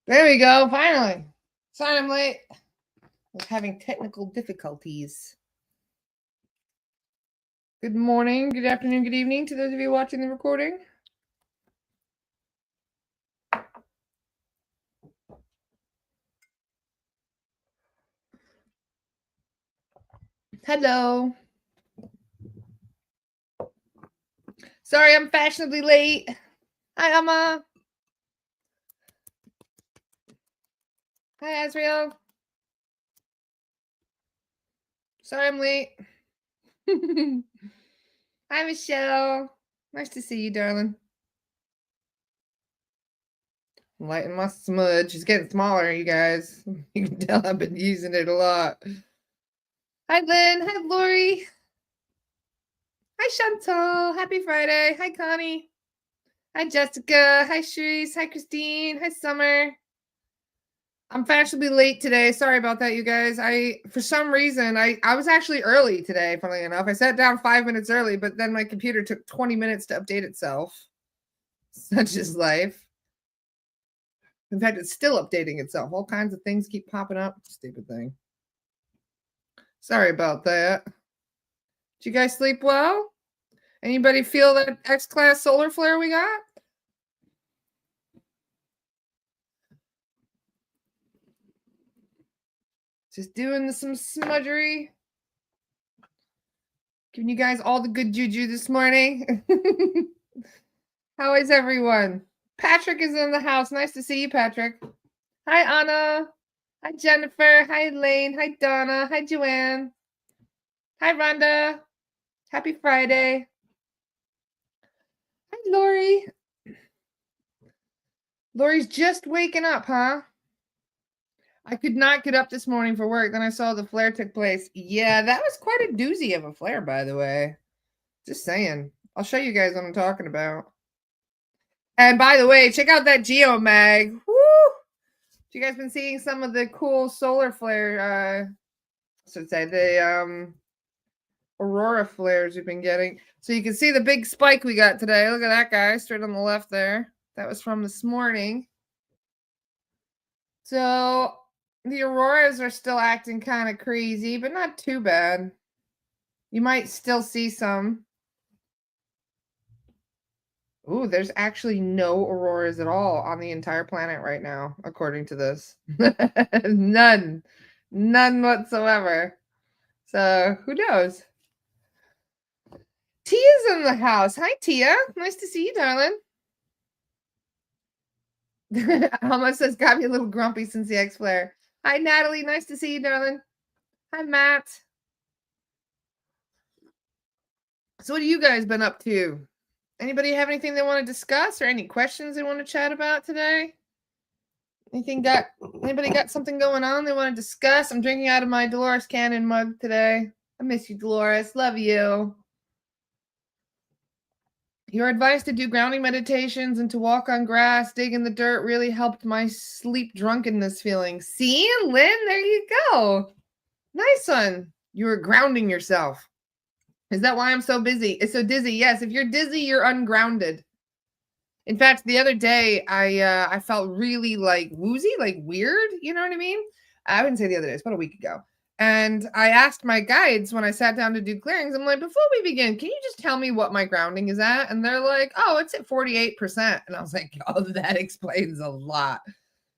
There we go. Finally. Sorry I'm late. I was having technical difficulties. Good morning, good afternoon, good evening to those of you watching the recording. Hello. Sorry I'm fashionably late. Hi, Emma. Hi, Azrael. Sorry I'm late. Hi, Michelle. Nice to see you, darling. Lighten my smudge. It's getting smaller, you guys. You can tell I've been using it a lot. Hi, Lynn. Hi, Lori. Hi, Chantal. Happy Friday. Hi, Connie. Hi, Jessica. Hi, Shreese. Hi, Christine. Hi, Summer. I'm fashionably late today. Sorry about that, you guys. For some reason, I was actually early today, funnily enough. I sat down 5 minutes early, but then my computer took 20 minutes to update itself. Such is life. In fact, it's still updating itself. All kinds of things keep popping up. Stupid thing. Sorry about that. Did you guys sleep well? Anybody feel that X-class solar flare we got? Just doing some smudgery. Giving you guys all the good juju this morning. How is everyone? Patrick is in the house. Nice to see you, Patrick. Hi, Anna. Hi, Jennifer. Hi, Lane. Hi, Donna. Hi, Joanne. Hi, Rhonda. Happy Friday. Hi, Lori. Lori's just waking up, huh? I could not get up this morning for work. Then I saw the flare took place. Yeah, that was quite a doozy of a flare, by the way. Just saying. I'll show you guys what I'm talking about. And by the way, check out that geomag. Woo! You guys been seeing some of the cool solar flare, the aurora flares we've been getting. So you can see the big spike we got today. Look at that guy straight on the left there. That was from this morning. So the auroras are still acting kind of crazy, but not too bad. You might still see some. Ooh, there's actually no auroras at all on the entire planet right now, according to this. None. None whatsoever. So who knows? Tia's in the house. Hi, Tia. Nice to see you, darling. Alma says, got me a little grumpy since the X-Flare. Hi, Natalie. Nice to see you, darling. Hi, Matt. So what have you guys been up to? Anybody have anything they want to discuss or any questions they want to chat about today? Anybody got something going on they want to discuss? I'm drinking out of my Dolores Cannon mug today. I miss you, Dolores. Love you. Your advice to do grounding meditations and to walk on grass, dig in the dirt really helped my sleep drunkenness feeling. See, Lynn, there you go. Nice one. You were grounding yourself. Is that why I'm so busy? It's so dizzy. Yes, if you're dizzy, you're ungrounded. In fact, the other day I felt really like woozy, like weird. You know what I mean? I wouldn't say the other day. It's about a week ago. And I asked my guides when I sat down to do clearings, I'm like, before we begin, can you just tell me what my grounding is at? And they're like, oh, it's at 48%. And I was like, oh, that explains a lot.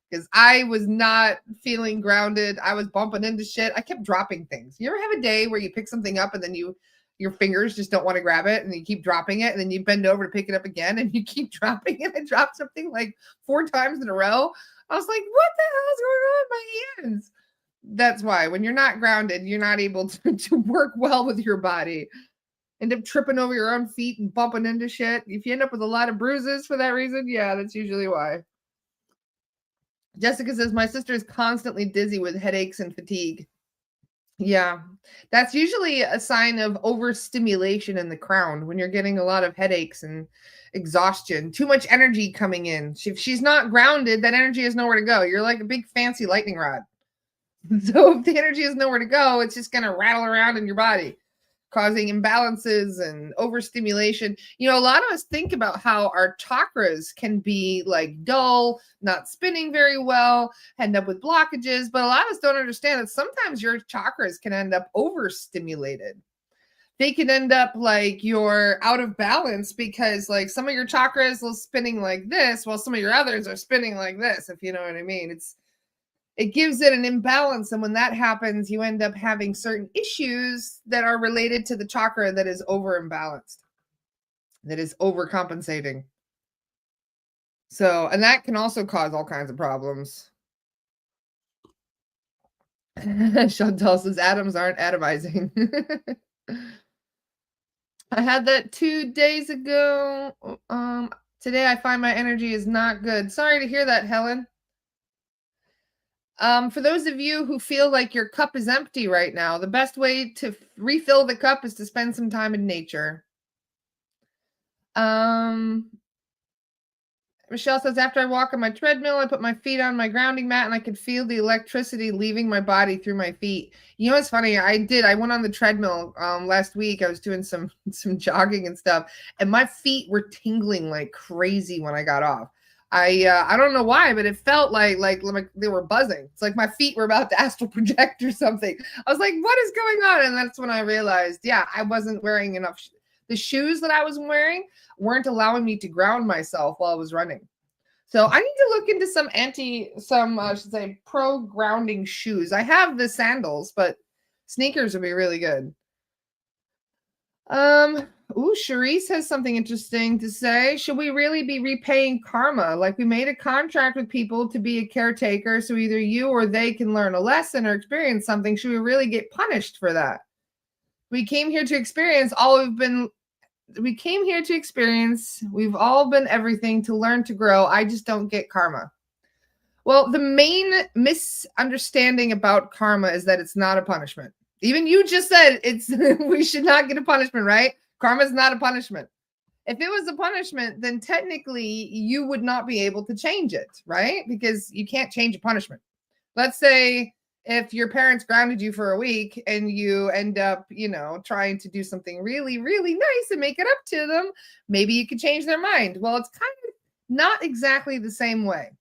Because I was not feeling grounded. I was bumping into shit. I kept dropping things. You ever have a day where you pick something up and then your fingers just don't want to grab it and you keep dropping it and then you bend over to pick it up again and you keep dropping it? I dropped something like 4 times in a row. I was like, what the hell is going on with my hands? That's why when you're not grounded, you're not able to work well with your body. End up tripping over your own feet and bumping into shit. If you end up with a lot of bruises for that reason, yeah, that's usually why. Jessica says, my sister is constantly dizzy with headaches and fatigue. Yeah, that's usually a sign of overstimulation in the crown when you're getting a lot of headaches and exhaustion, too much energy coming in. If she's not grounded, that energy has nowhere to go. You're like a big fancy lightning rod. So if the energy has nowhere to go, it's just going to rattle around in your body. causing imbalances and overstimulation. You know, a lot of us think about how our chakras can be like dull, not spinning very well, end up with blockages, but a lot of us don't understand that sometimes your chakras can end up overstimulated. They can end up like you're out of balance because like some of your chakras are spinning like this while some of your others are spinning like this, if you know what I mean. It gives it an imbalance, and when that happens you end up having certain issues that are related to the chakra that is over imbalanced, that is overcompensating. So, and that can also cause all kinds of problems. Chantal says atoms aren't atomizing. I had that 2 days ago. Today I find my energy is not good. Sorry to hear that, Helen. For those of you who feel like your cup is empty right now, the best way to refill the cup is to spend some time in nature. Michelle says, after I walk on my treadmill, I put my feet on my grounding mat and I could feel the electricity leaving my body through my feet. You know what's funny? I went on the treadmill last week. I was doing some jogging and stuff, and my feet were tingling like crazy when I got off. I don't know why, but it felt like they were buzzing. It's like my feet were about to astral project or something. I was like, what is going on? And that's when I realized, yeah, I wasn't wearing enough. The shoes that I was wearing weren't allowing me to ground myself while I was running. So I need to look into I should say pro grounding shoes. I have the sandals, but sneakers would be really good. Cherise has something interesting to say. Should we really be repaying karma? Like we made a contract with people to be a caretaker, so either you or they can learn a lesson or experience something. Should we really get punished for that? We came here to experience we came here to experience. We've all been everything to learn, to grow. I just don't get karma. Well, the main misunderstanding about karma is that it's not a punishment. Even you just said we should not get a punishment, right? Karma is not a punishment. If it was a punishment, then technically you would not be able to change it, right? Because you can't change a punishment. Let's say if your parents grounded you for a week and you end up, trying to do something really, really nice and make it up to them, maybe you could change their mind. Well, it's kind of not exactly the same way.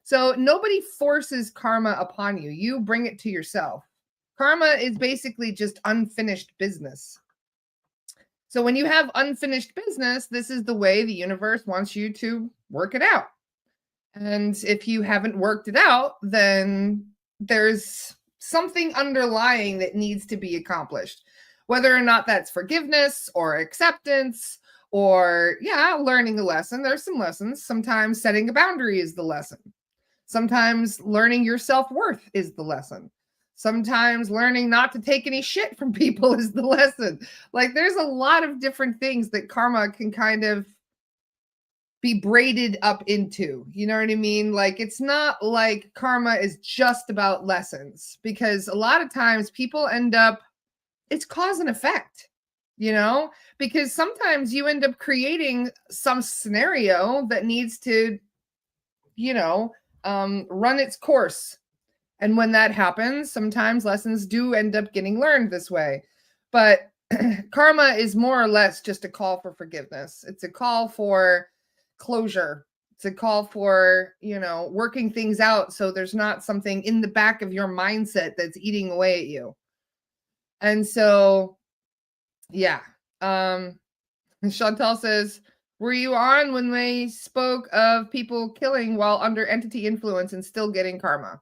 So nobody forces karma upon you. You bring it to yourself. Karma is basically just unfinished business. So when you have unfinished business, this is the way the universe wants you to work it out. And if you haven't worked it out, then there's something underlying that needs to be accomplished, whether or not that's forgiveness or acceptance or, learning a lesson. There's some lessons. Sometimes setting a boundary is the lesson. Sometimes learning your self-worth is the lesson. Sometimes learning not to take any shit from people is the lesson. Like there's a lot of different things that karma can kind of be braided up into. You know what I mean? Like it's not like karma is just about lessons, because a lot of times people end up, it's cause and effect, because sometimes you end up creating some scenario that needs to, run its course. And when that happens, sometimes lessons do end up getting learned this way. But karma is more or less just a call for forgiveness. It's a call for closure. It's a call for, working things out so there's not something in the back of your mindset that's eating away at you. And so, yeah. Chantal says, were you on when they spoke of people killing while under entity influence and still getting karma?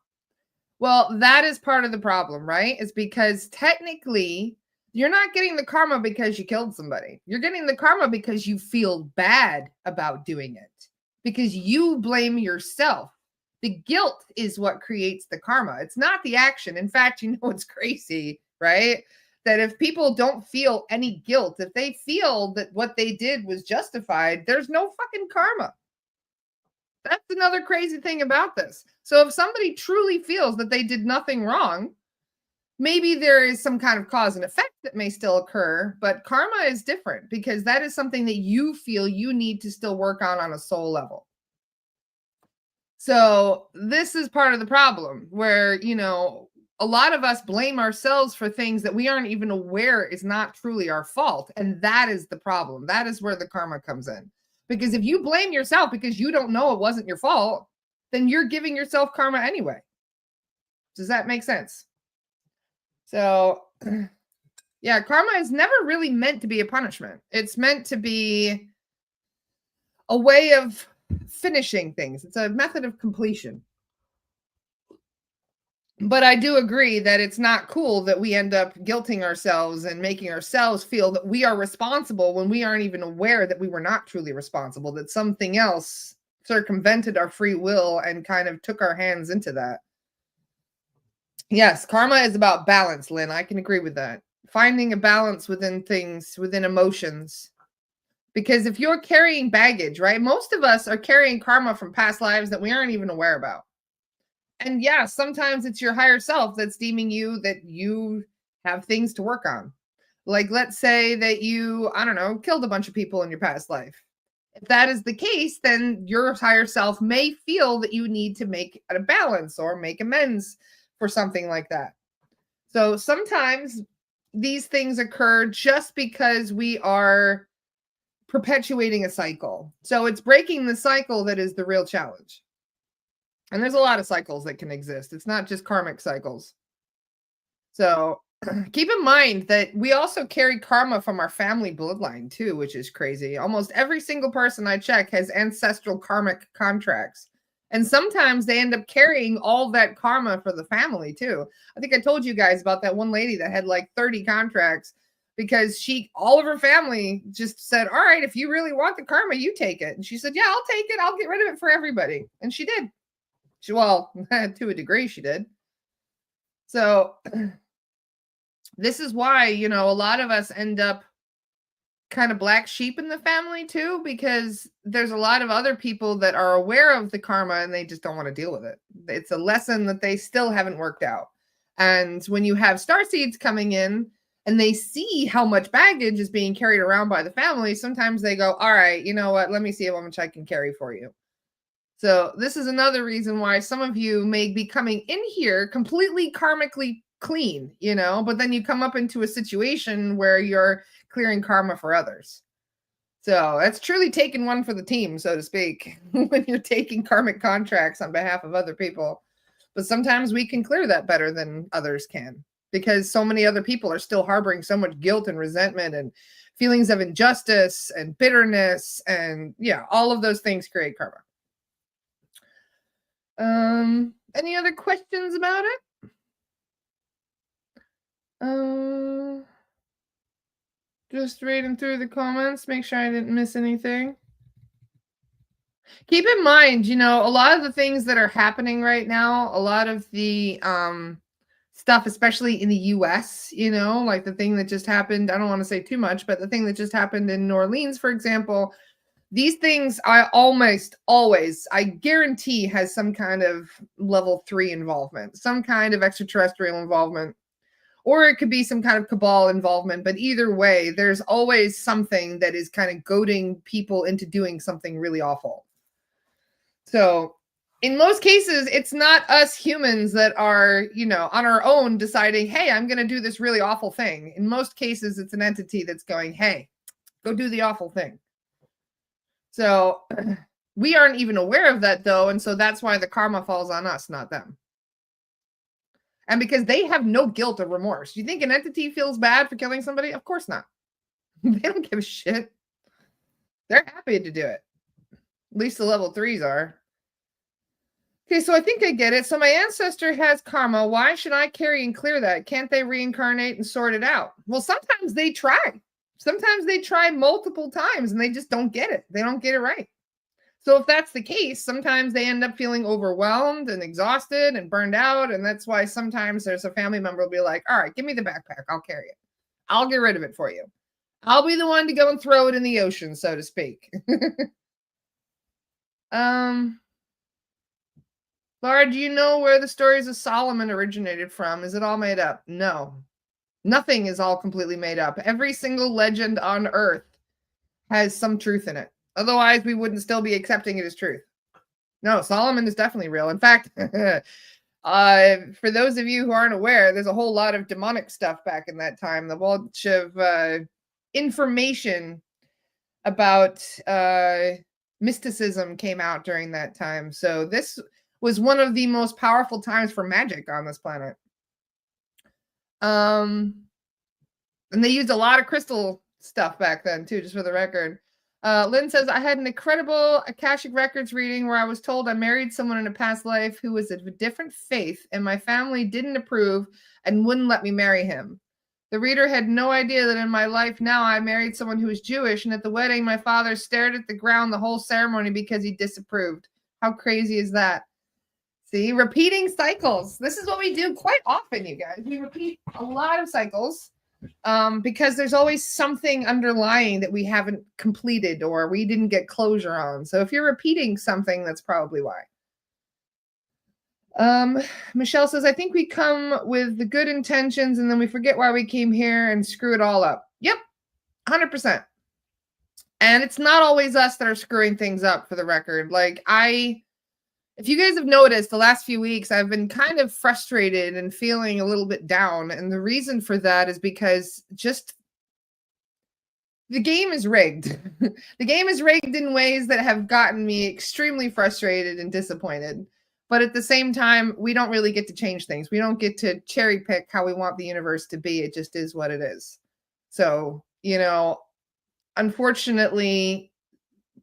Well, that is part of the problem, right? It's because technically you're not getting the karma because you killed somebody. You're getting the karma because you feel bad about doing it, because you blame yourself. The guilt is what creates the karma. It's not the action. In fact, it's crazy, right? That if people don't feel any guilt, if they feel that what they did was justified, there's no fucking karma. That's another crazy thing about this. So if somebody truly feels that they did nothing wrong, maybe there is some kind of cause and effect that may still occur, but karma is different because that is something that you feel you need to still work on a soul level. So this is part of the problem where, a lot of us blame ourselves for things that we aren't even aware is not truly our fault. And that is the problem. That is where the karma comes in. Because if you blame yourself because you don't know it wasn't your fault, then you're giving yourself karma anyway. Does that make sense? So, yeah, karma is never really meant to be a punishment. It's meant to be a way of finishing things. It's a method of completion. But I do agree that it's not cool that we end up guilting ourselves and making ourselves feel that we are responsible when we aren't even aware that we were not truly responsible, that something else circumvented our free will and kind of took our hands into that. Yes, karma is about balance, Lynn. I can agree with that. Finding a balance within things, within emotions. Because if you're carrying baggage, right? Most of us are carrying karma from past lives that we aren't even aware about. And yeah, sometimes it's your higher self that's deeming you that you have things to work on. Like, let's say that you, I don't know, killed a bunch of people in your past life. If that is the case, then your higher self may feel that you need to make a balance or make amends for something like that. So sometimes these things occur just because we are perpetuating a cycle. So it's breaking the cycle that is the real challenge. And there's a lot of cycles that can exist. It's not just karmic cycles. So keep in mind that we also carry karma from our family bloodline too, which is crazy. Almost every single person I check has ancestral karmic contracts. And sometimes they end up carrying all that karma for the family too. I think I told you guys about that one lady that had like 30 contracts because all of her family just said, all right, if you really want the karma, you take it. And she said, yeah, I'll take it. I'll get rid of it for everybody. And she did. Well, to a degree, she did. So this is why, a lot of us end up kind of black sheep in the family too, because there's a lot of other people that are aware of the karma and they just don't want to deal with it. It's a lesson that they still haven't worked out. And when you have star seeds coming in and they see how much baggage is being carried around by the family, sometimes they go, all right, you know what? Let me see how much I can carry for you. So this is another reason why some of you may be coming in here completely karmically clean, but then you come up into a situation where you're clearing karma for others. So that's truly taking one for the team, so to speak, when you're taking karmic contracts on behalf of other people. But sometimes we can clear that better than others can because so many other people are still harboring so much guilt and resentment and feelings of injustice and bitterness. And yeah, all of those things create karma. Any other questions about it? Just reading through the comments, make sure I didn't miss anything. Keep in mind, a lot of the things that are happening right now, a lot of the stuff, especially in the US, like the thing that just happened, I don't want to say too much, but the thing that just happened in New Orleans, for example, these things I almost always, I guarantee, has some kind of level 3 involvement, some kind of extraterrestrial involvement, or it could be some kind of cabal involvement. But either way, there's always something that is kind of goading people into doing something really awful. So in most cases, it's not us humans that are, on our own deciding, hey, I'm going to do this really awful thing. In most cases, it's an entity that's going, hey, go do the awful thing. So we aren't even aware of that, though. And so that's why the karma falls on us, not them. And because they have no guilt or remorse. Do you think an entity feels bad for killing somebody? Of course not. They don't give a shit. They're happy to do it. At least the level 3s are. Okay, so I think I get it. So my ancestor has karma. Why should I carry and clear that? Can't they reincarnate and sort it out? Well, sometimes they try. Sometimes they try multiple times and they just don't get it. They don't get it right. So if that's the case, sometimes they end up feeling overwhelmed and exhausted and burned out. And that's why sometimes there's a family member will be like, all right, give me the backpack. I'll carry it. I'll get rid of it for you. I'll be the one to go and throw it in the ocean, so to speak. Laura, do you know where the stories of Solomon originated from? Is it all made up? No. Nothing is all completely made up. Every single legend on Earth has some truth in it. Otherwise, we wouldn't still be accepting it as truth. No, Solomon is definitely real. In fact, For those of you who aren't aware, there's a whole lot of demonic stuff back in that time. The bunch of information about mysticism came out during that time. So this was one of the most powerful times for magic on this planet. And they used a lot of crystal stuff back then too, just for the record. Lynn says, I had an incredible Akashic Records reading where I was told I married someone in a past life who was of a different faith, and my family didn't approve and wouldn't let me marry him. The reader had no idea that in my life now I married someone who was Jewish, and at the wedding my father stared at the ground the whole ceremony because he disapproved. How crazy is that? See, repeating cycles. This is what we do quite often, you guys. We repeat a lot of cycles because there's always something underlying that we haven't completed or we didn't get closure on. So if you're repeating something, that's probably why. Michelle says, I think we come with the good intentions and then we forget why we came here and screw it all up. Yep, 100%. And it's not always us that are screwing things up, for the record. Like, if you guys have noticed, the last few weeks, I've been kind of frustrated and feeling a little bit down. And the reason for that is because just the game is rigged. The game is rigged in ways that have gotten me extremely frustrated and disappointed. But at the same time, we don't really get to change things. We don't get to cherry pick how we want the universe to be. It just is what it is. So, unfortunately,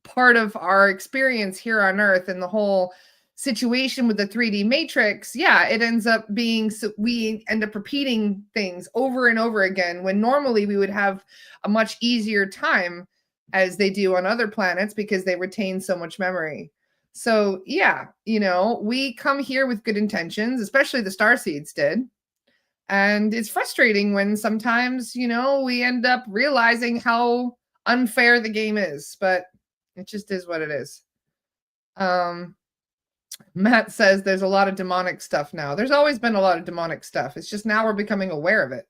part of our experience here on Earth and the whole situation with the 3D matrix, it ends up being, so we end up repeating things over and over again when normally we would have a much easier time, as they do on other planets, because they retain so much memory. So we come here with good intentions, especially the starseeds did. And it's frustrating when sometimes, we end up realizing how unfair the game is, but it just is what it is. Matt says there's a lot of demonic stuff now. There's always been a lot of demonic stuff. It's just now we're becoming aware of it.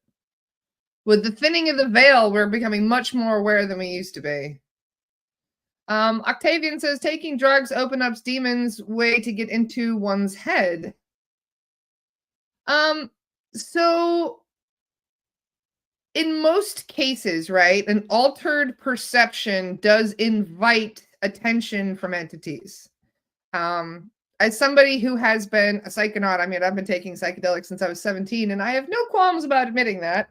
With the thinning of the veil, we're becoming much more aware than we used to be. Octavian says taking drugs open up demons' way to get into one's head. So in most cases, right, an altered perception does invite attention from entities. As somebody who has been a psychonaut, I mean, I've been taking psychedelics since I was 17, and I have no qualms about admitting that.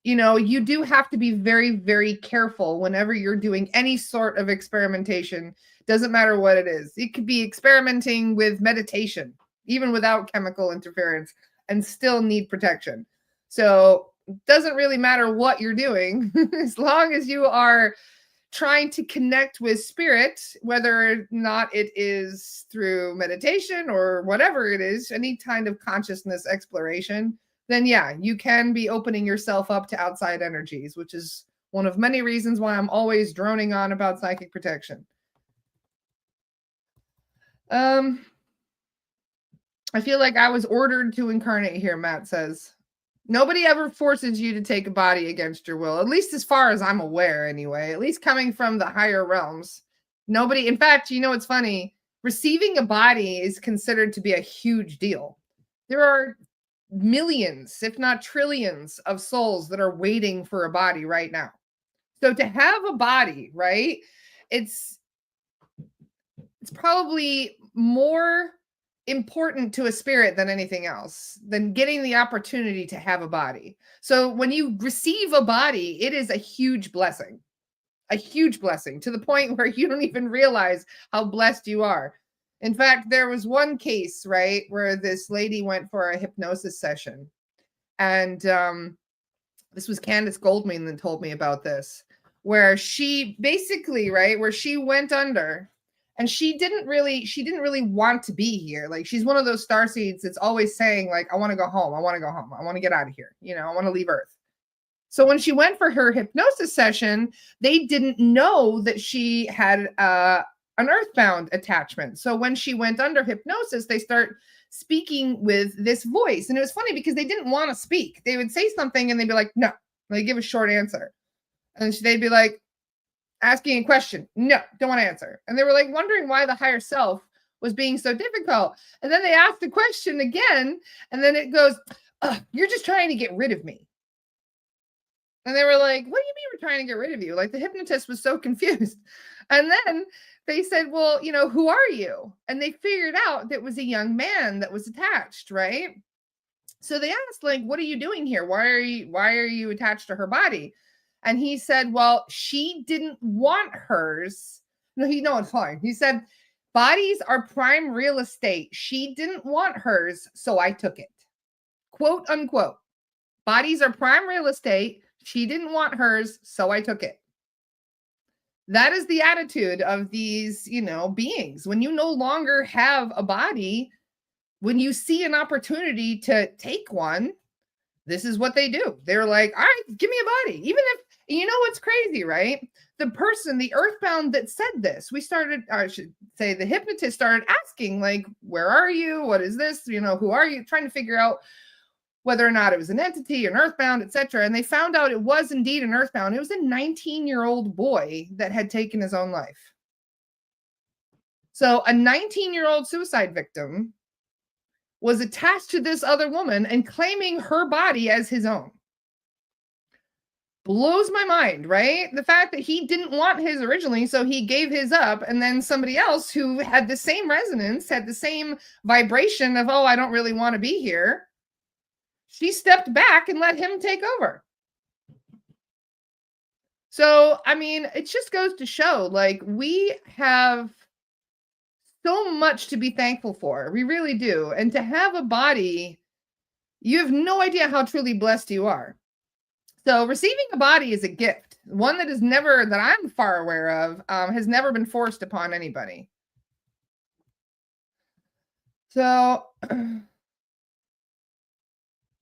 You do have to be very, very careful whenever you're doing any sort of experimentation. Doesn't matter what it is. It could be experimenting with meditation, even without chemical interference, and still need protection. So it doesn't really matter what you're doing, as long as you are trying to connect with spirit, whether or not it is through meditation or whatever it is, any kind of consciousness exploration, then you can be opening yourself up to outside energies, which is one of many reasons why I'm always droning on about psychic protection. I feel like I was ordered to incarnate here, Matt says. Nobody ever forces you to take a body against your will, at least as far as I'm aware anyway, at least coming from the higher realms. Nobody, in fact, it's funny, receiving a body is considered to be a huge deal. There are millions, if not trillions, of souls that are waiting for a body right now. So to have a body, right, it's probably more important to a spirit than anything else, than getting the opportunity to have a body. So when you receive a body, it is a huge blessing to the point where you don't even realize how blessed you are. In fact, there was one case, right, where this lady went for a hypnosis session, and this was Candace Goldman that told me about this, where she basically, right, where she went under. And she didn't really want to be here. Like, she's one of those starseeds that's always saying, like, I want to go home. I want to go home. I want to get out of here. I want to leave Earth. So when she went for her hypnosis session, they didn't know that she had an earthbound attachment. So when she went under hypnosis, they start speaking with this voice. And it was funny because they didn't want to speak. They would say something and they'd be like, no. They give a short answer. And they'd be like, asking a question. No, don't want to answer. And they were like wondering why the higher self was being so difficult. And then they asked the question again, and then it goes, you're just trying to get rid of me. And they were like, what do you mean we're trying to get rid of you? Like, the hypnotist was so confused. And then they said, well, who are you? And they figured out that it was a young man that was attached, right? So they asked, like, what are you doing here? Why are you attached to her body? And he said, well, she didn't want hers. No, it's fine. He said, bodies are prime real estate. She didn't want hers, so I took it. Quote unquote. Bodies are prime real estate. She didn't want hers, so I took it. That is the attitude of these, beings. When you no longer have a body, when you see an opportunity to take one, this is what they do. They're like, all right, give me a body. Even if, what's crazy, right? The person, the earthbound that said this, I should say the hypnotist started asking, like, where are you? What is this? Who are you? Trying to figure out whether or not it was an entity, an earthbound, etc. And they found out it was indeed an earthbound. It was a 19-year-old boy that had taken his own life. So a 19-year-old suicide victim was attached to this other woman and claiming her body as his own. Blows my mind, right? The fact that he didn't want his originally, so he gave his up, and then somebody else who had the same resonance, had the same vibration of, oh, I don't really want to be here, she stepped back and let him take over. So, I mean, it just goes to show, like, we have so much to be thankful for. We really do. And to have a body, you have no idea how truly blessed you are. So receiving a body is a gift. One that that I'm far aware of, has never been forced upon anybody. So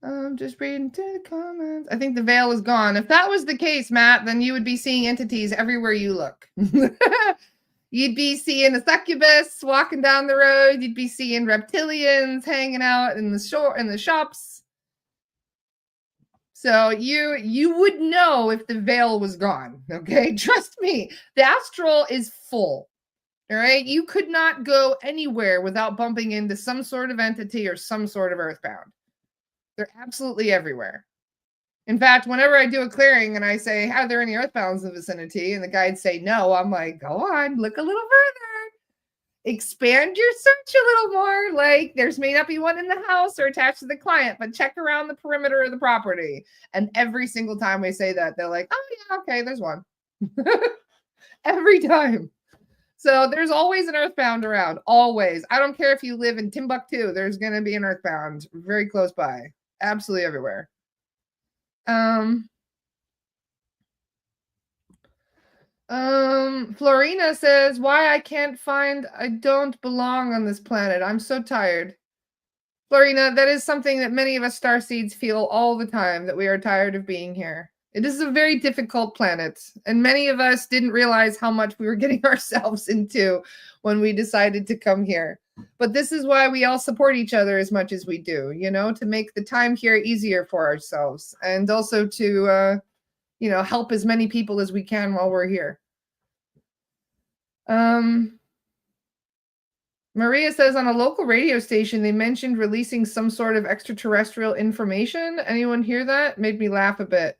I'm just reading to the comments. I think the veil is gone. If that was the case, Matt, then you would be seeing entities everywhere you look. You'd be seeing a succubus walking down the road. You'd be seeing reptilians hanging out in the shops. So you would know if the veil was gone. Okay, trust me. The astral is full. All right, you could not go anywhere without bumping into some sort of entity or some sort of earthbound. They're absolutely everywhere. In fact, whenever I do a clearing and I say, are there any earthbounds in the vicinity? And the guides say no, I'm like, go on, look a little further. Expand your search a little more. Like, there's may not be one in the house or attached to the client, but check around the perimeter of the property. And every single time we say that, they're like, oh yeah, okay, there's one. Every time. So there's always an earthbound around, always. I don't care if you live in Timbuktu, there's going to be an earthbound very close by. Absolutely everywhere. Florina says, why I can't find, I don't belong on this planet. I'm so tired. Florina, that is something that many of us starseeds feel all the time, that we are tired of being here. It is a very difficult planet, and many of us didn't realize how much we were getting ourselves into when we decided to come here. But this is why we all support each other as much as we do, to make the time here easier for ourselves, and also to, help as many people as we can while we're here. Maria says, on a local radio station, they mentioned releasing some sort of extraterrestrial information. Anyone hear that? Made me laugh a bit.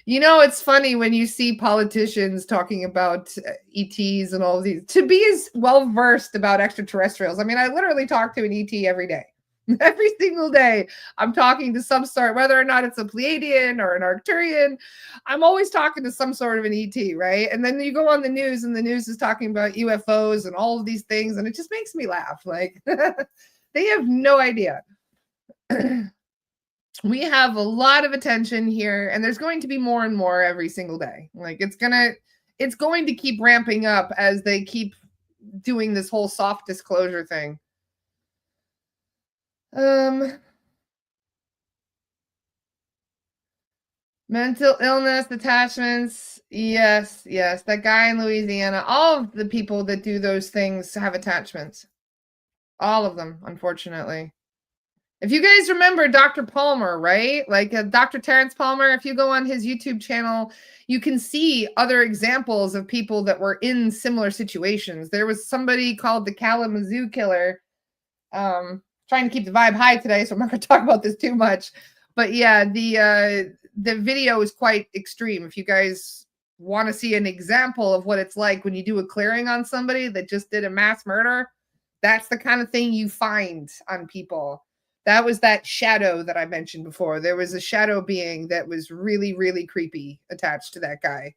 It's funny when you see politicians talking about ETs and all of these. To be as well-versed about extraterrestrials, I mean, I literally talk to an ET every day. Every single day, I'm talking to some sort, whether or not it's a Pleiadian or an Arcturian, I'm always talking to some sort of an ET, right? And then you go on the news, and the news is talking about UFOs and all of these things, and it just makes me laugh. Like, they have no idea. We have a lot of attention here, and there's going to be more and more every single day. Like, it's going to keep ramping up as they keep doing this whole soft disclosure thing. Mental illness, attachments. Yes. That guy in Louisiana, all of the people that do those things have attachments. All of them, unfortunately. If you guys remember Dr. Palmer, right? Like Dr. Terrence Palmer, if you go on his YouTube channel, you can see other examples of people that were in similar situations. There was somebody called the Kalamazoo Killer. Trying to keep the vibe high today, so I'm not going to talk about this too much. But yeah, the video is quite extreme. If you guys want to see an example of what it's like when you do a clearing on somebody that just did a mass murder, that's the kind of thing you find on people. That was that shadow that I mentioned before. There was a shadow being that was really, really creepy attached to that guy.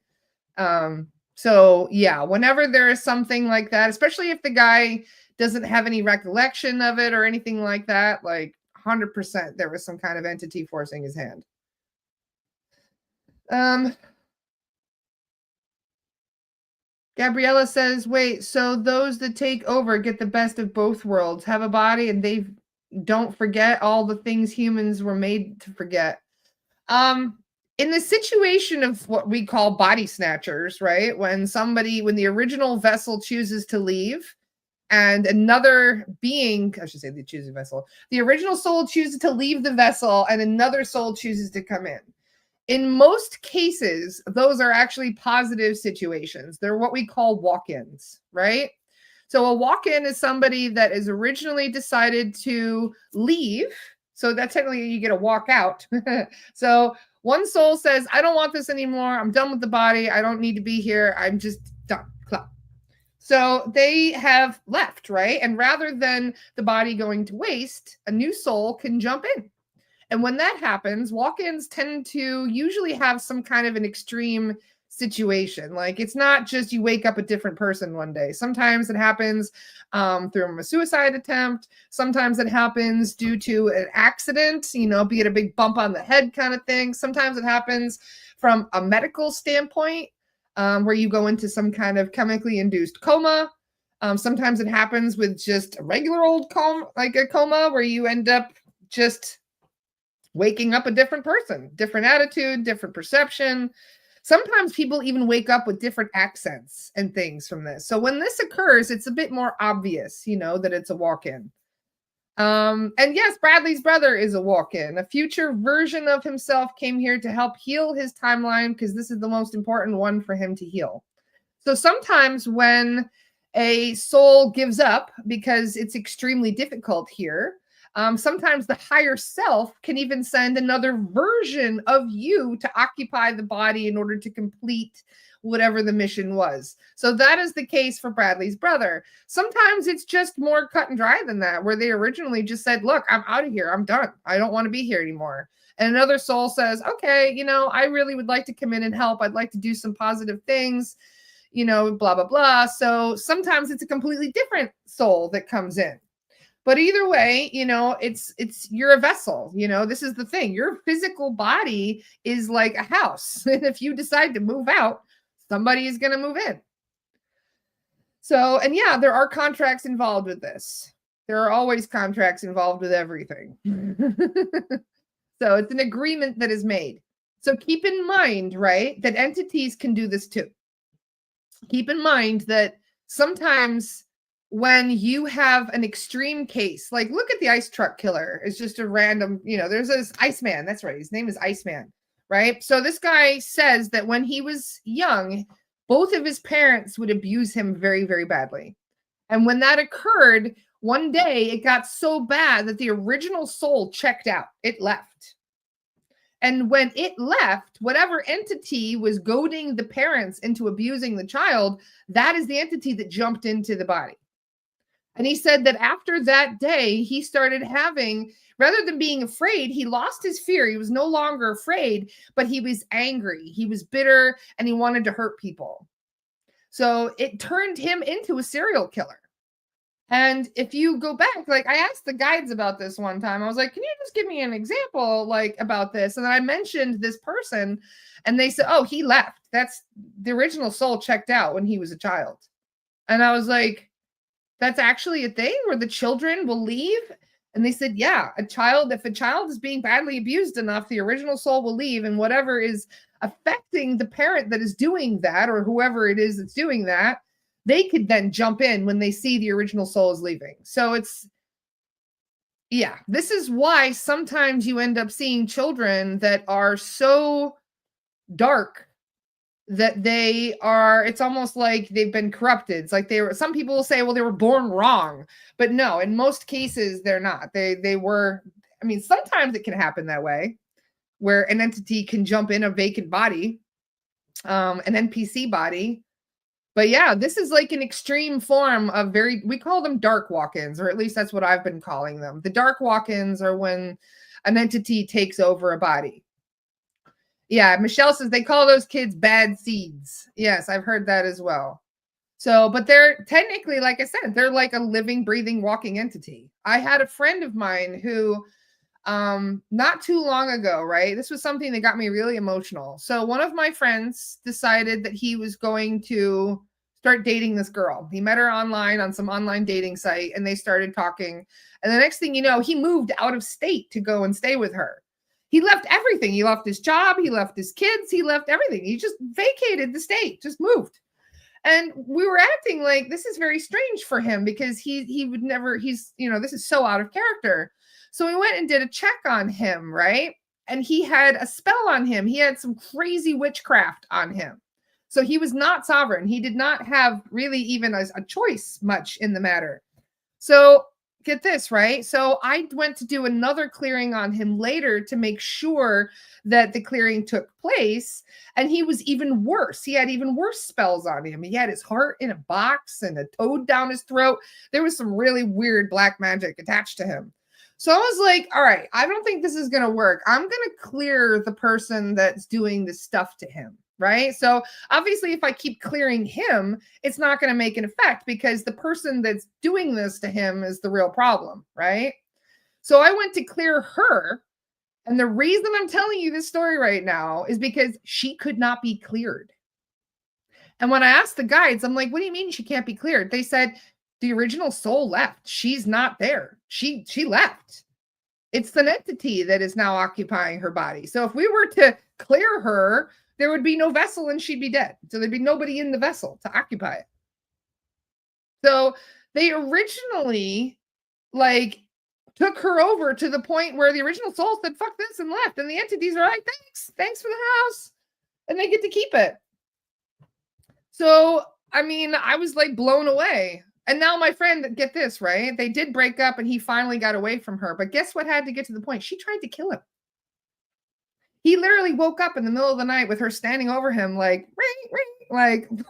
So yeah, whenever there is something like that, especially if the guy doesn't have any recollection of it or anything like that, like 100% there was some kind of entity forcing his hand. Gabriella says, wait, so those that take over get the best of both worlds, have a body, and they don't forget all the things humans were made to forget. In the situation of what we call body snatchers, right? When the original vessel chooses to leave and another being, I should say the choosing vessel, the original soul chooses to leave the vessel and another soul chooses to come in. In most cases, those are actually positive situations. They're what we call walk-ins, right? So a walk-in is somebody that is originally decided to leave. So that's technically you get a walk out. So one soul says, I don't want this anymore. I'm done with the body. I don't need to be here. I'm just done. Clap. So they have left, right? And rather than the body going to waste, a new soul can jump in. And when that happens, walk-ins tend to usually have some kind of an extreme situation. Like it's not just you wake up a different person one day. Sometimes it happens through a suicide attempt. Sometimes it happens due to an accident, be it a big bump on the head kind of thing. Sometimes it happens from a medical standpoint where you go into some kind of chemically induced coma. Sometimes it happens with just a regular old coma, like a coma where you end up just waking up a different person, different attitude, different perception. Sometimes people even wake up with different accents and things from this. So when this occurs, it's a bit more obvious, that it's a walk-in. And yes, Bradley's brother is a walk-in. A future version of himself came here to help heal his timeline because this is the most important one for him to heal. So sometimes when a soul gives up because it's extremely difficult here, sometimes the higher self can even send another version of you to occupy the body in order to complete whatever the mission was. So that is the case for Bradley's brother. Sometimes it's just more cut and dry than that, where they originally just said, look, I'm out of here. I'm done. I don't want to be here anymore. And another soul says, okay, I really would like to come in and help. I'd like to do some positive things, blah, blah, blah. So sometimes it's a completely different soul that comes in. But either way, it's you're a vessel. This is the thing. Your physical body is like a house. And if you decide to move out, somebody is going to move in. So, and yeah, there are contracts involved with this. There are always contracts involved with everything. So it's an agreement that is made. So keep in mind, right, that entities can do this too. Keep in mind that sometimes when you have an extreme case, like look at the ice truck killer, it's just a random, there's this Iceman. That's right. His name is Iceman, right? So this guy says that when he was young, both of his parents would abuse him very, very badly. And when that occurred, one day it got so bad that the original soul checked out. It left. And when it left, whatever entity was goading the parents into abusing the child, that is the entity that jumped into the body. And he said that after that day, he started having, rather than being afraid, he lost his fear. He was no longer afraid, but he was angry. He was bitter and he wanted to hurt people. So it turned him into a serial killer. And if you go back, like I asked the guides about this one time, I was like, can you just give me an example like about this? And then I mentioned this person and they said, oh, he left. That's the original soul checked out when he was a child. And I was like, that's actually a thing where the children will leave? And they said, yeah, if a child is being badly abused enough, the original soul will leave. And whatever is affecting the parent that is doing that, or whoever it is that's doing that, they could then jump in when they see the original soul is leaving. So it's, Yeah, this is why sometimes you end up seeing children that are so dark that it's almost like they've been corrupted. It's like some people will say, well, they were born wrong. But no, in most cases, they're not. They were, I mean, sometimes it can happen that way, where an entity can jump in a vacant body, an NPC body. But yeah, this is like an extreme form of we call them dark walk-ins, or at least that's what I've been calling them. The dark walk-ins are when an entity takes over a body. Yeah, Michelle says they call those kids bad seeds. Yes, I've heard that as well. So, but they're technically, like I said, they're like a living, breathing, walking entity. I had a friend of mine who, not too long ago, right? This was something that got me really emotional. So one of my friends decided that he was going to start dating this girl. He met her online on some online dating site and they started talking. And the next thing you know, he moved out of state to go and stay with her. He left everything. He left his job. He left his kids. He left everything. He just vacated the state, just moved. And we were acting like this is very strange for him because he would never, this is so out of character. So we went and did a check on him, right? And he had a spell on him. He had some crazy witchcraft on him. So he was not sovereign. He did not have really even a choice much in the matter. So get this, right? So I went to do another clearing on him later to make sure that the clearing took place. And he was even worse. He had even worse spells on him. He had his heart in a box and a toad down his throat. There was some really weird black magic attached to him. So I was like, all right, I don't think this is going to work. I'm going to clear the person that's doing this stuff to him. Right. So obviously, if I keep clearing him, it's not going to make an effect because the person that's doing this to him is the real problem. Right. So I went to clear her. And the reason I'm telling you this story right now is because she could not be cleared. And when I asked the guides, I'm like, what do you mean she can't be cleared? They said the original soul left. She's not there. She left. It's an entity that is now occupying her body. So if we were to clear her, there would be no vessel and she'd be dead. So there'd be nobody in the vessel to occupy it. So they originally took her over to the point where the original soul said, fuck this, and left. And the entities are like, thanks for the house. And they get to keep it. So, I mean, I was like blown away. And now my friend, get this, right? They did break up and he finally got away from her. But guess what had to get to the point? She tried to kill him. He literally woke up in the middle of the night with her standing over him like, ring, ring, like, and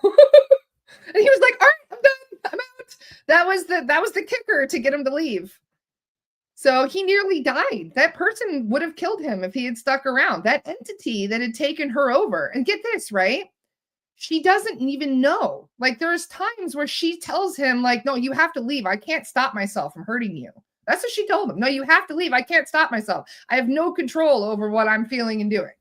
he was like, all right, I'm done. I'm out. That was the kicker to get him to leave. So he nearly died. That person would have killed him if he had stuck around. That entity that had taken her over. And get this, right? She doesn't even know. Like there's times where she tells him like, no, you have to leave. I can't stop myself from hurting you. That's what she told him. No, you have to leave. I can't stop myself. I have no control over what I'm feeling and doing.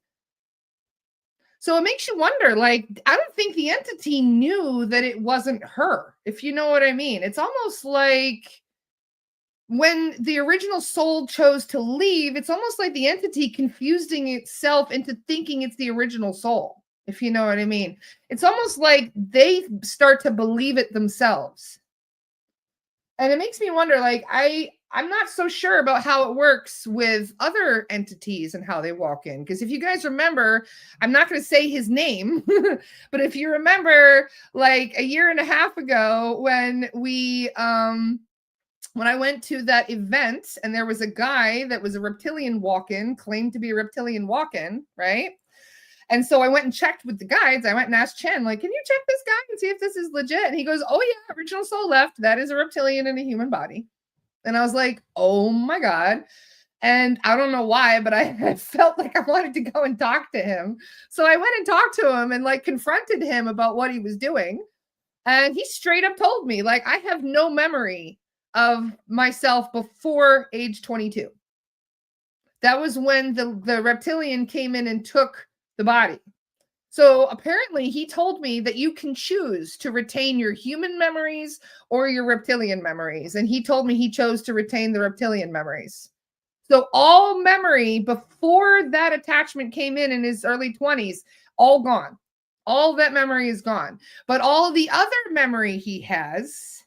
So it makes you wonder, like, I don't think the entity knew that it wasn't her, if you know what I mean. It's almost like when the original soul chose to leave, it's almost like the entity confusing itself into thinking it's the original soul, if you know what I mean. It's almost like they start to believe it themselves. And it makes me wonder, like, I'm not so sure about how it works with other entities and how they walk in. Because if you guys remember, I'm not going to say his name, but if you remember, like a year and a half ago when when I went to that event and there was a guy that was a reptilian walk-in, claimed to be a reptilian walk-in, right? And so I went and checked with the guides. I went and asked Chen, like, can you check this guy and see if this is legit? And he goes, oh yeah, original soul left. That is a reptilian in a human body. And I was like, oh my God. And I don't know why, but I felt like I wanted to go and talk to him. So I went and talked to him and like confronted him about what he was doing. And he straight up told me, like, I have no memory of myself before age 22. That was when the reptilian came in and took the body. So apparently he told me that you can choose to retain your human memories or your reptilian memories. And he told me he chose to retain the reptilian memories. So all memory before that attachment came in his early 20s, all gone. All that memory is gone. But all the other memory he has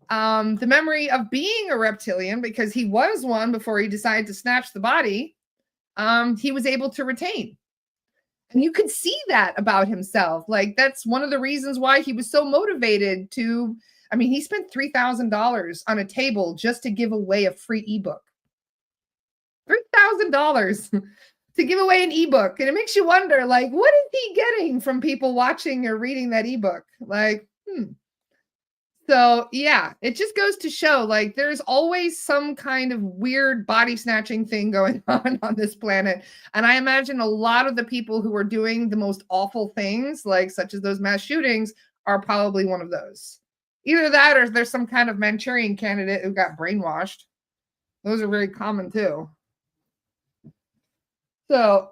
The memory of being a reptilian, because he was one before he decided to snatch the body, he was able to retain. And you could see that about himself. Like, that's one of the reasons why he was so motivated to. I mean, he spent $3,000 on a table just to give away a free ebook. $3,000 to give away an ebook. And it makes you wonder, like, what is he getting from people watching or reading that ebook? Like, So, yeah, it just goes to show, like, there's always some kind of weird body snatching thing going on this planet. And I imagine a lot of the people who are doing the most awful things, like such as those mass shootings, are probably one of those. Either that or there's some kind of Manchurian candidate who got brainwashed. Those are very common too. So,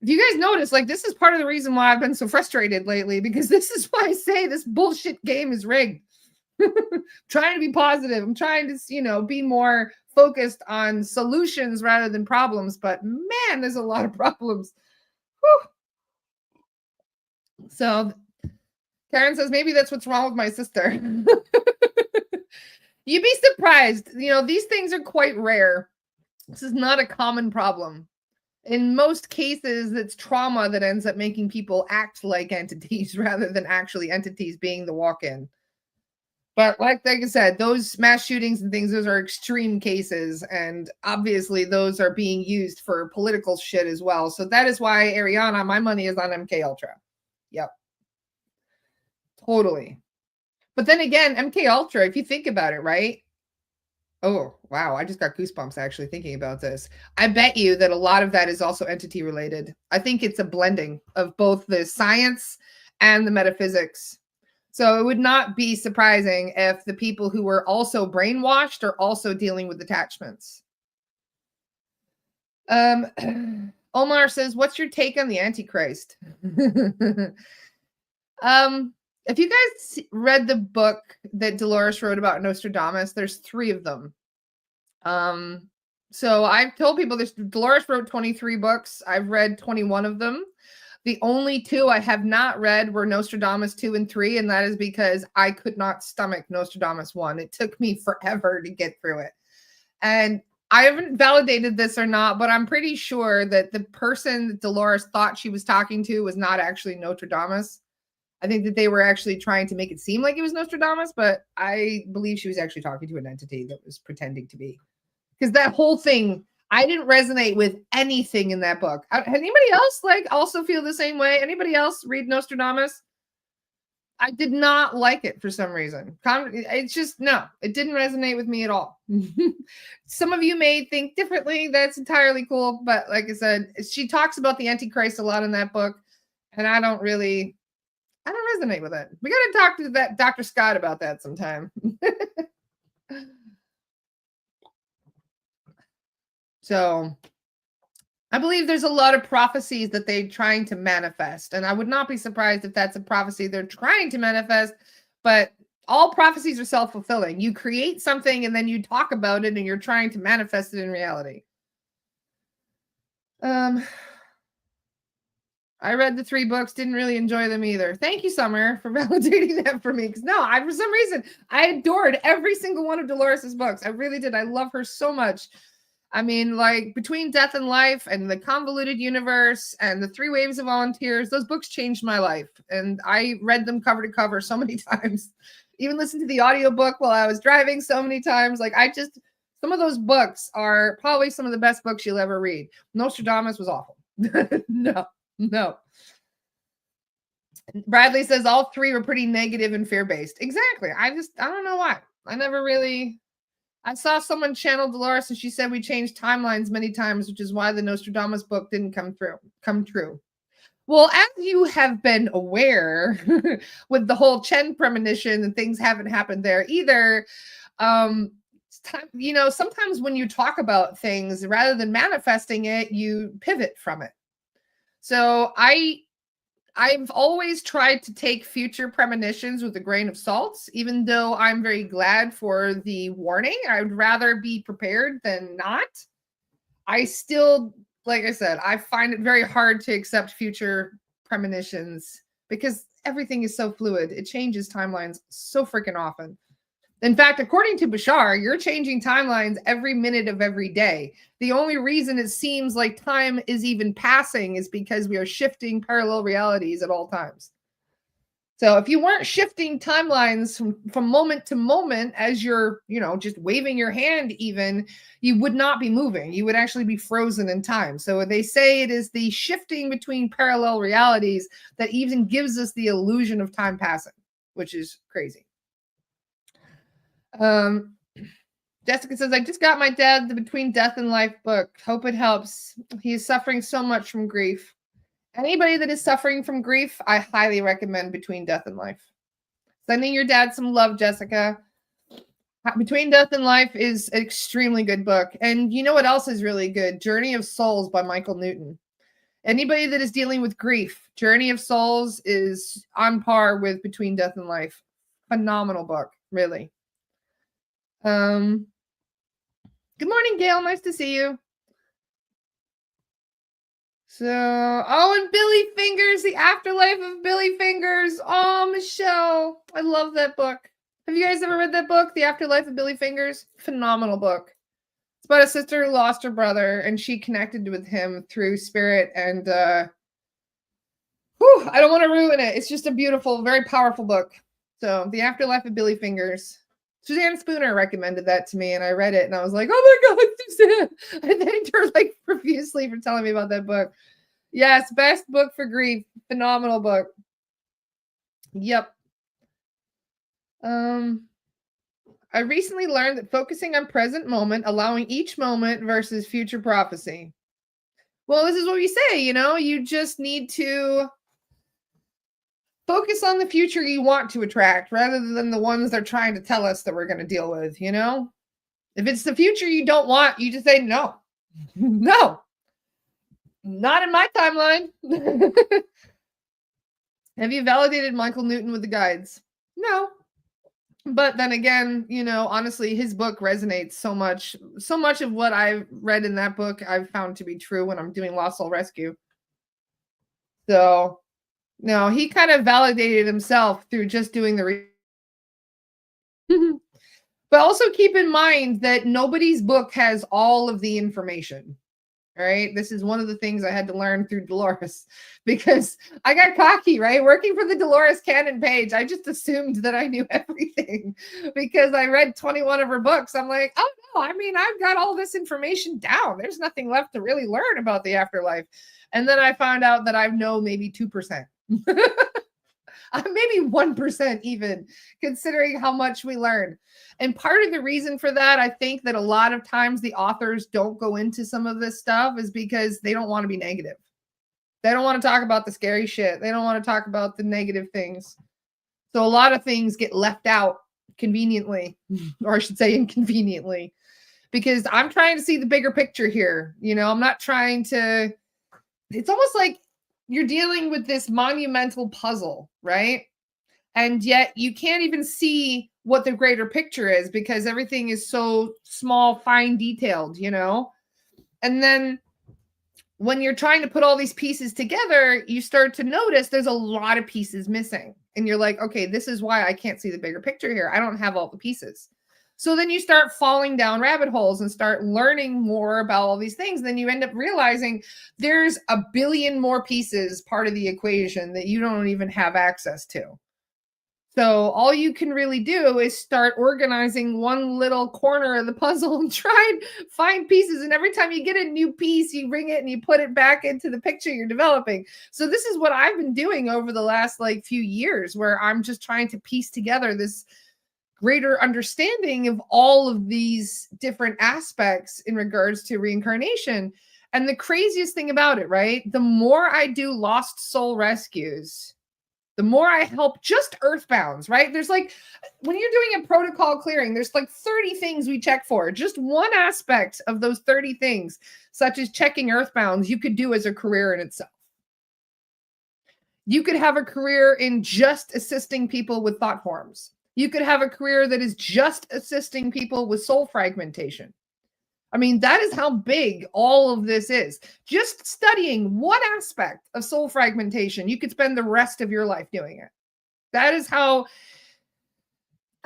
if you guys notice, like, this is part of the reason why I've been so frustrated lately, because this is why I say this bullshit game is rigged. Trying to be positive. I'm trying to, be more focused on solutions rather than problems. But man, there's a lot of problems. Whew. So Karen says, maybe that's what's wrong with my sister. You'd be surprised. These things are quite rare. This is not a common problem. In most cases, it's trauma that ends up making people act like entities rather than actually entities being the walk-in. But like I said, those mass shootings and things, those are extreme cases. And obviously those are being used for political shit as well. So that is why, Ariana, my money is on MK Ultra. Yep. Totally. But then again, MK Ultra, if you think about it, right? Oh, wow. I just got goosebumps actually thinking about this. I bet you that a lot of that is also entity related. I think it's a blending of both the science and the metaphysics. So it would not be surprising if the people who were also brainwashed are also dealing with attachments. Omar says, what's your take on the Antichrist? If you guys read the book that Dolores wrote about Nostradamus, there's 3 of them. So I've told people this. Dolores wrote 23 books. I've read 21 of them. The only 2 I have not read were Nostradamus 2 and 3, and that is because I could not stomach Nostradamus 1. It took me forever to get through it. And I haven't validated this or not, but I'm pretty sure that the person that Dolores thought she was talking to was not actually Nostradamus. I think that they were actually trying to make it seem like it was Nostradamus, but I believe she was actually talking to an entity that was pretending to be. Because that whole thing, I didn't resonate with anything in that book. Anybody else also feel the same way? Anybody else read Nostradamus? I did not like it for some reason. It's just, no, it didn't resonate with me at all. Some of you may think differently. That's entirely cool. But like I said, she talks about the Antichrist a lot in that book. And I don't resonate with it. We got to talk to that Dr. Scott about that sometime. So I believe there's a lot of prophecies that they're trying to manifest. And I would not be surprised if that's a prophecy they're trying to manifest. But all prophecies are self-fulfilling. You create something and then you talk about it and you're trying to manifest it in reality. I read the 3 books, didn't really enjoy them either. Thank you, Summer, for validating that for me. Because for some reason, I adored every single one of Dolores's books. I really did. I love her so much. I mean, like, between Death and Life and The Convoluted Universe and The 3 Waves of Volunteers, those books changed my life. And I read them cover to cover so many times. Even listened to the audiobook while I was driving so many times. Some of those books are probably some of the best books you'll ever read. Nostradamus was awful. No. Bradley says all 3 were pretty negative and fear-based. Exactly. I don't know why. I saw someone channel Dolores and she said we changed timelines many times, which is why the Nostradamus book didn't come true. Well, as you have been aware with the whole Chen premonition and things haven't happened there either, sometimes when you talk about things, rather than manifesting it, you pivot from it. So I've always tried to take future premonitions with a grain of salt, even though I'm very glad for the warning. I'd rather be prepared than not. I still, like I said, I find it very hard to accept future premonitions because everything is so fluid. It changes timelines so freaking often. In fact, according to Bashar, you're changing timelines every minute of every day. The only reason it seems like time is even passing is because we are shifting parallel realities at all times. So if you weren't shifting timelines from moment to moment as you're, just waving your hand even, you would not be moving. You would actually be frozen in time. So they say it is the shifting between parallel realities that even gives us the illusion of time passing, which is crazy. Jessica says, I just got my dad the Between Death and Life book. Hope it helps. He is suffering so much from grief. Anybody that is suffering from grief, I highly recommend Between Death and Life. Sending your dad some love, Jessica. Between Death and Life is an extremely good book. And you know what else is really good? Journey of Souls by Michael Newton. Anybody that is dealing with grief, Journey of Souls is on par with Between Death and Life. Phenomenal book, really. Good morning, Gail. Nice to see you. So, and Billy Fingers, The Afterlife of Billy Fingers. Oh, Michelle, I love that book. Have you guys ever read that book, The Afterlife of Billy Fingers? Phenomenal book. It's about a sister who lost her brother, and she connected with him through spirit. And I don't want to ruin it. It's just a beautiful, very powerful book. So, The Afterlife of Billy Fingers. Suzanne Spooner recommended that to me, and I read it, and I was like, oh my God, Suzanne. I thanked her profusely for telling me about that book. Yes, best book for grief. Phenomenal book. Yep. I recently learned that focusing on present moment, allowing each moment versus future prophecy. Well, this is what we say, you just need to focus on the future you want to attract rather than the ones they're trying to tell us that we're going to deal with, If it's the future you don't want, you just say no. No. Not in my timeline. Have you validated Michael Newton with the guides? No. But then again, honestly, his book resonates so much. So much of what I've read in that book, I've found to be true when I'm doing Lost Soul Rescue. So, no, he kind of validated himself through just doing the But also keep in mind that nobody's book has all of the information. All right. This is one of the things I had to learn through Dolores because I got cocky, right? Working for the Dolores Cannon page. I just assumed that I knew everything because I read 21 of her books. I'm like, oh no, I've got all this information down. There's nothing left to really learn about the afterlife. And then I found out that I know maybe 2%. Maybe 1% even, considering how much we learn. And part of the reason for that, I think that a lot of times the authors don't go into some of this stuff is because they don't want to be negative. They don't want to talk about the scary shit. They don't want to talk about the negative things. So a lot of things get left out conveniently, or I should say inconveniently, because I'm trying to see the bigger picture here. I'm not trying to, it's almost like you're dealing with this monumental puzzle, right? And yet you can't even see what the greater picture is because everything is so small, fine detailed, And then when you're trying to put all these pieces together, you start to notice there's a lot of pieces missing. And you're like, okay, this is why I can't see the bigger picture here. I don't have all the pieces. So then you start falling down rabbit holes and start learning more about all these things. Then you end up realizing there's a billion more pieces part of the equation that you don't even have access to. So all you can really do is start organizing one little corner of the puzzle and try and find pieces. And every time you get a new piece, you bring it and you put it back into the picture you're developing. So this is what I've been doing over the last few years, where I'm just trying to piece together this greater understanding of all of these different aspects in regards to reincarnation. And the craziest thing about it, right? The more I do lost soul rescues, the more I help just earthbounds, right? There's when you're doing a protocol clearing, there's 30 things we check for. Just one aspect of those 30 things, such as checking earthbounds, you could do as a career in itself. You could have a career in just assisting people with thought forms. You could have a career that is just assisting people with soul fragmentation. That is how big all of this is. Just studying one aspect of soul fragmentation, you could spend the rest of your life doing it. That is how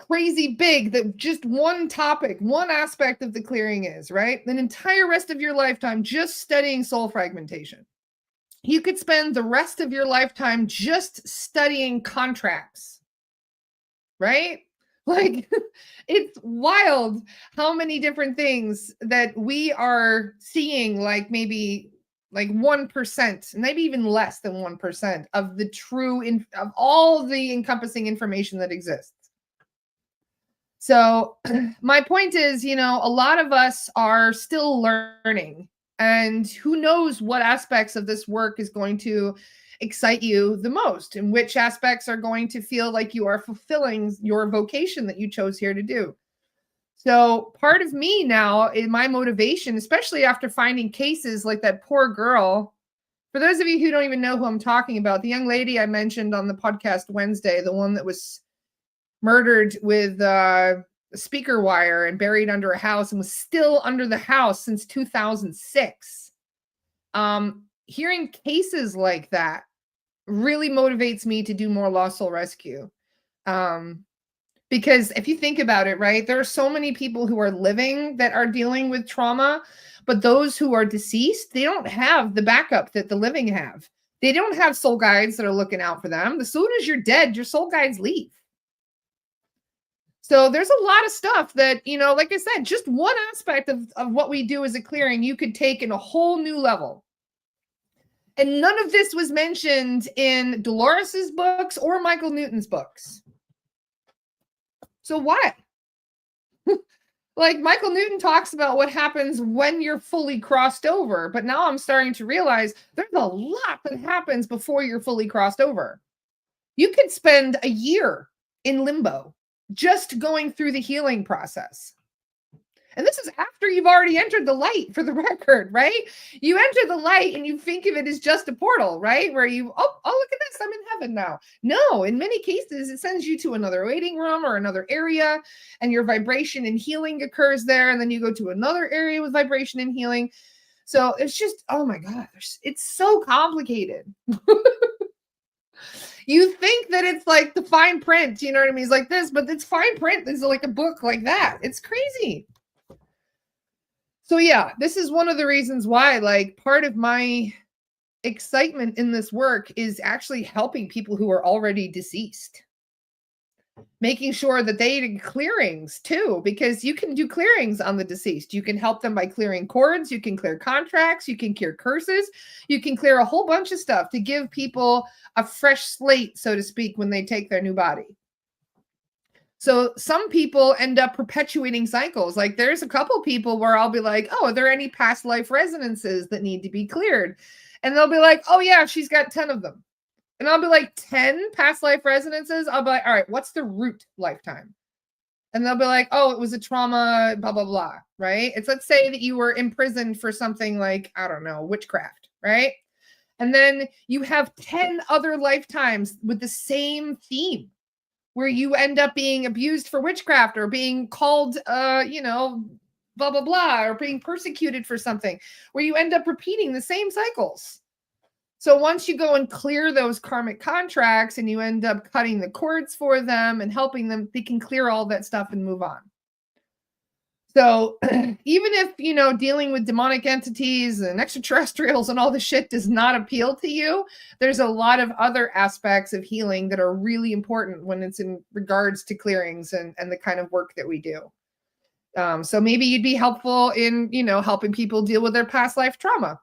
crazy big that just one topic, one aspect of the clearing is, right? An entire rest of your lifetime just studying soul fragmentation. You could spend the rest of your lifetime just studying contracts, right? Like, it's wild how many different things that we are seeing, like maybe like 1%, maybe even less than 1% of the true of all the encompassing information that exists. So my point is, a lot of us are still learning, and who knows what aspects of this work is going to excite you the most, and which aspects are going to feel like you are fulfilling your vocation that you chose here to do. So part of me now, in my motivation, especially after finding cases like that poor girl, for those of you who don't even know who I'm talking about, the young lady I mentioned on the podcast Wednesday, the one that was murdered with a speaker wire and buried under a house and was still under the house since 2006. Hearing cases like that really motivates me to do more lost soul rescue. Because if you think about it, right, there are so many people who are living that are dealing with trauma, but those who are deceased, they don't have the backup that the living have. They don't have soul guides that are looking out for them. As soon as you're dead, your soul guides leave. So there's a lot of stuff that, like I said, just one aspect of what we do as a clearing, you could take in a whole new level. And none of this was mentioned in Dolores's books or Michael Newton's books. So why? Like Michael Newton talks about what happens when you're fully crossed over, but now I'm starting to realize there's a lot that happens before you're fully crossed over. You could spend a year in limbo just going through the healing process. And this is after you've already entered the light, for the record, right? You enter the light and you think of it as just a portal, right? Where you, oh, look at this, I'm in heaven now. No, in many cases, it sends you to another waiting room or another area, and your vibration and healing occurs there. And then you go to another area with vibration and healing. So it's just, oh my gosh, it's so complicated. You think that it's like the fine print, you know what I mean? It's like this, but it's fine print. It's like a book like that. It's crazy. So yeah, this is one of the reasons why, like, part of my excitement in this work is actually helping people who are already deceased. Making sure that they do clearings too, because you can do clearings on the deceased. You can help them by clearing cords, you can clear contracts, you can clear curses, you can clear a whole bunch of stuff to give people a fresh slate, so to speak, when they take their new body. So some people end up perpetuating cycles. Like there's a couple people where I'll be like, oh, are there any past life resonances that need to be cleared? And they'll be like, oh yeah, she's got 10 of them. And I'll be like, 10 past life resonances? I'll be like, all right, what's the root lifetime? And they'll be like, oh, it was a trauma, blah, blah, blah, right? It's, let's say that you were imprisoned for something like, I don't know, witchcraft, right? And then you have 10 other lifetimes with the same theme, where you end up being abused for witchcraft or being called, blah, blah, blah, or being persecuted for something, where you end up repeating the same cycles. So once you go and clear those karmic contracts and you end up cutting the cords for them and helping them, they can clear all that stuff and move on. So even if, dealing with demonic entities and extraterrestrials and all the shit does not appeal to you, there's a lot of other aspects of healing that are really important when it's in regards to clearings and the kind of work that we do. So maybe you'd be helpful in, helping people deal with their past life trauma.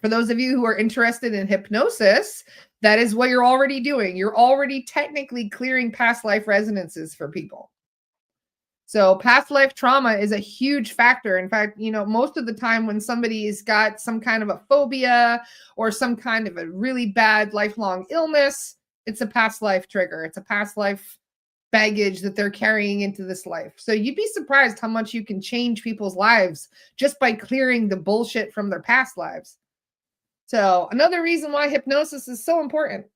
For those of you who are interested in hypnosis, that is what you're already doing. You're already technically clearing past life resonances for people. So past life trauma is a huge factor. In fact, most of the time when somebody's got some kind of a phobia or some kind of a really bad lifelong illness, it's a past life trigger. It's a past life baggage that they're carrying into this life. So you'd be surprised how much you can change people's lives just by clearing the bullshit from their past lives. So another reason why hypnosis is so important.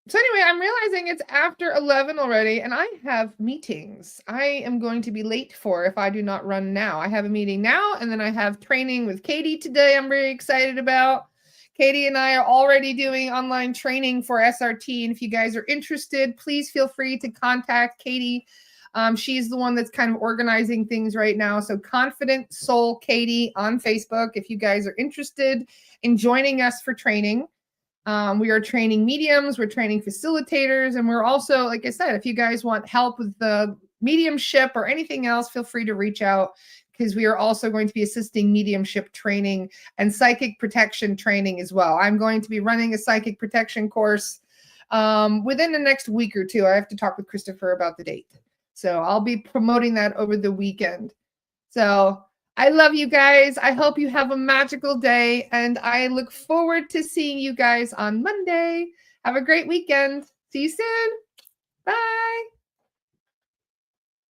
So anyway, I'm realizing it's after 11 already, and I have meetings I am going to be late for if I do not run now. I have a meeting now, and then I have training with Katie today I'm very excited about. Katie and I are already doing online training for SRT. And if you guys are interested, please feel free to contact Katie. She's the one that's kind of organizing things right now. So Confident Soul Katie on Facebook, if you guys are interested in joining us for training. We are training mediums, we're training facilitators, and we're also, like I said, if you guys want help with the mediumship or anything else, feel free to reach out, because we are also going to be assisting mediumship training and psychic protection training as well. I'm going to be running a psychic protection course within the next week or two. I have to talk with Christopher about the date. So I'll be promoting that over the weekend. So I love you guys. I hope you have a magical day, and I look forward to seeing you guys on Monday. Have a great weekend. See you soon. Bye.